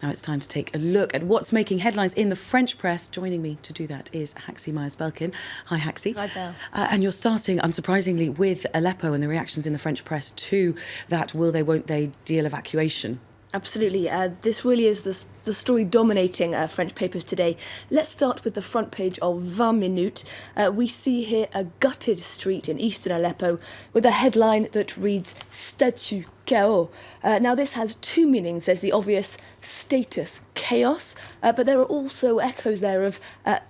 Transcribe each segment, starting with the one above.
Now it's time to take a look at what's making headlines in the French press. Joining me to do that is Haxi Myers-Belkin. Hi, Haxi. Hi, Belle. And you're starting, unsurprisingly, with Aleppo and the reactions in the French press to that will they, won't they deal evacuation. Absolutely. This really is the story dominating French papers today. Let's start with the front page of 20 Minutes. We see here a gutted street in eastern Aleppo with a headline that reads Statut Chaos. Now this has two meanings. There's the obvious status chaos, but there are also echoes there of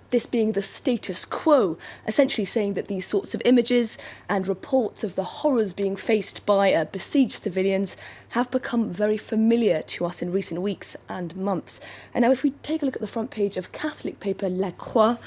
this being the status quo, essentially saying that these sorts of images and reports of the horrors being faced by besieged civilians have become very familiar to us in recent weeks and months. And now if we take a look at the front page of Catholic paper La Croix,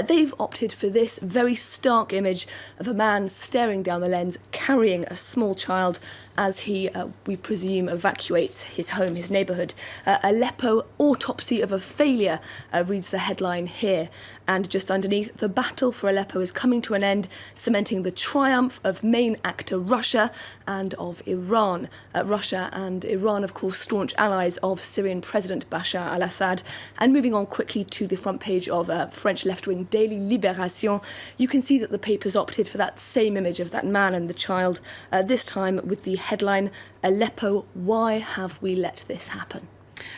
they've opted for this very stark image of a man staring down the lens, carrying a small child as he, we presume, evacuates his home, his neighbourhood. Aleppo, autopsy of a failure, reads the headline here. And just underneath, the battle for Aleppo is coming to an end, cementing the triumph of main actor Russia and of Iran. Russia and Iran, of course, staunch allies of Syrian President Bashar al-Assad. And moving on quickly to the front page of French left-wing daily Libération, you can see that the paper's opted for that same image of that man and the child, this time with the headline, Aleppo, why have we let this happen?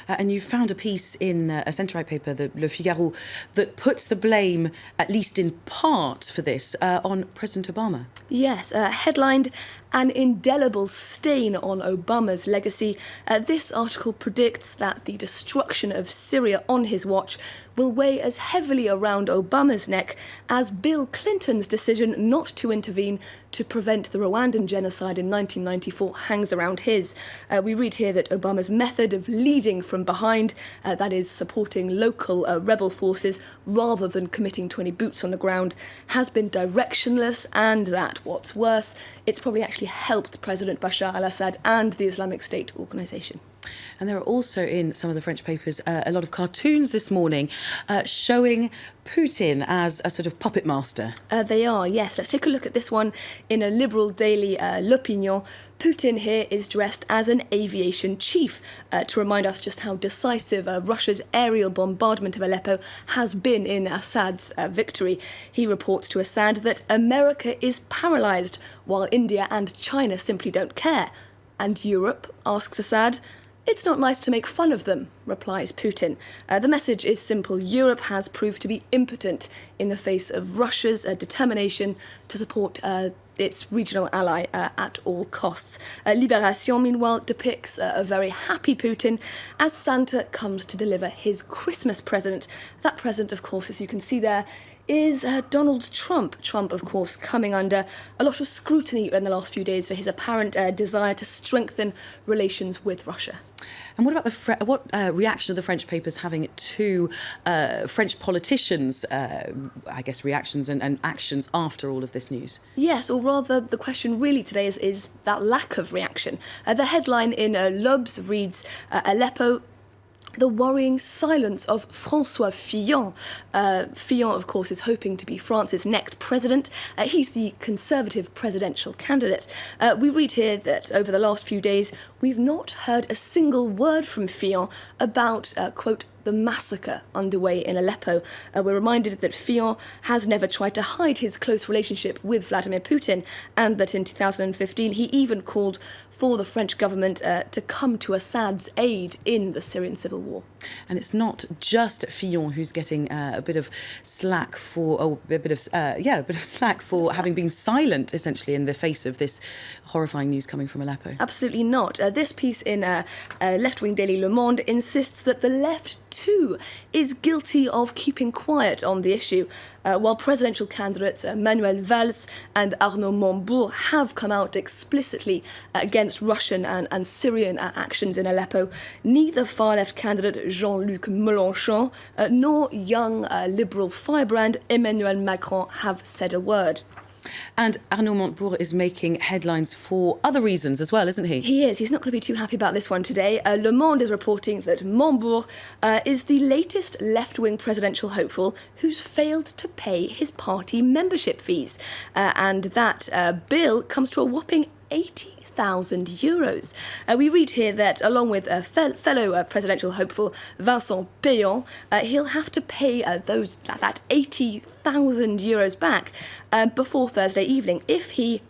And you found a piece in a centre-right paper, the Le Figaro, that puts the blame, at least in part for this, on President Obama. Yes, headlined An Indelible Stain on Obama's Legacy. This article predicts that the destruction of Syria on his watch will weigh as heavily around Obama's neck as Bill Clinton's decision not to intervene to prevent the Rwandan genocide in 1994 hangs around his. We read here that Obama's method of leading from behind, that is supporting local rebel forces rather than committing to any boots on the ground, has been directionless, and that, what's worse, it's probably actually helped President Bashar al-Assad and the Islamic State organisation. And there are also in some of the French papers a lot of cartoons this morning showing Putin as a sort of puppet master. They are, yes. Let's take a look at this one in a liberal daily, L'Opinion. Putin here is dressed as an aviation chief to remind us just how decisive Russia's aerial bombardment of Aleppo has been in Assad's victory. He reports to Assad that America is paralysed while India and China simply don't care. And Europe, asks Assad. It's not nice to make fun of them, replies Putin. The message is simple. Europe has proved to be impotent in the face of Russia's determination to support its regional ally at all costs. Libération, meanwhile, depicts a very happy Putin as Santa comes to deliver his Christmas present. That present, of course, as you can see there, is Donald Trump. Trump, of course, coming under a lot of scrutiny in the last few days for his apparent desire to strengthen relations with Russia. And what about what reaction are the French papers having to French politicians, I guess, reactions and actions after all of this news? Yes, or rather, the question really today is that lack of reaction. The headline in L'Obs reads, Aleppo, the worrying silence of François Fillon. Fillon, of course, is hoping to be France's next president. He's the Conservative presidential candidate. We read here that over the last few days, we've not heard a single word from Fillon about, quote, the massacre underway in Aleppo. We're reminded that Fillon has never tried to hide his close relationship with Vladimir Putin, and that in 2015 he even called for the French government to come to Assad's aid in the Syrian civil war. And it's not just Fillon who's getting a bit of slack for slack for having been silent, essentially, in the face of this horrifying news coming from Aleppo. Absolutely not. This piece in left-wing daily Le Monde insists that the left too is guilty of keeping quiet on the issue. While presidential candidates Manuel Valls and Arnaud Montebourg have come out explicitly against Russian and Syrian actions in Aleppo, neither far-left candidate Jean-Luc Mélenchon nor young liberal firebrand Emmanuel Macron have said a word. And Arnaud Montebourg is making headlines for other reasons as well, isn't he? He is. He's not going to be too happy about this one today. Le Monde is reporting that Montebourg is the latest left-wing presidential hopeful who's failed to pay his party membership fees. And that bill comes to a whopping 80,000 €80,000. We read here that along with fellow presidential hopeful Vincent Payon, he'll have to pay that €80,000 back before Thursday evening if he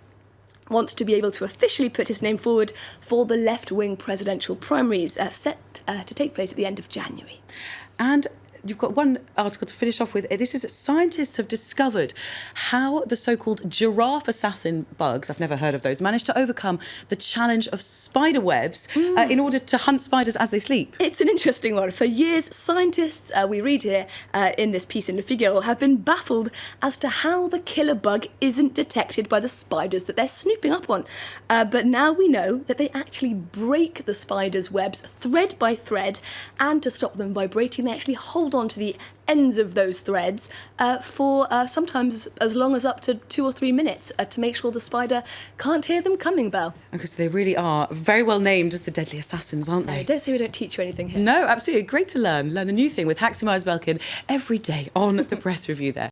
wants to be able to officially put his name forward for the left-wing presidential primaries set to take place at the end of January. And you've got one article to finish off with. This is scientists have discovered how the so-called giraffe assassin bugs, I've never heard of those, managed to overcome the challenge of spider webs in order to hunt spiders as they sleep. It's an interesting one. For years, scientists, we read here in this piece in Le Figaro, have been baffled as to how the killer bug isn't detected by the spiders that they're snooping up on. But now we know that they actually break the spiders' webs thread by thread, and to stop them vibrating, they actually hold on to the ends of those threads for sometimes as long as up to 2 or 3 minutes to make sure the spider can't hear them coming, Belle. Because they really are very well named as the deadly assassins, aren't they? Don't say we don't teach you anything here. No, absolutely. Great to learn a new thing with Haxi Myers-Belkin every day on the Press Review there.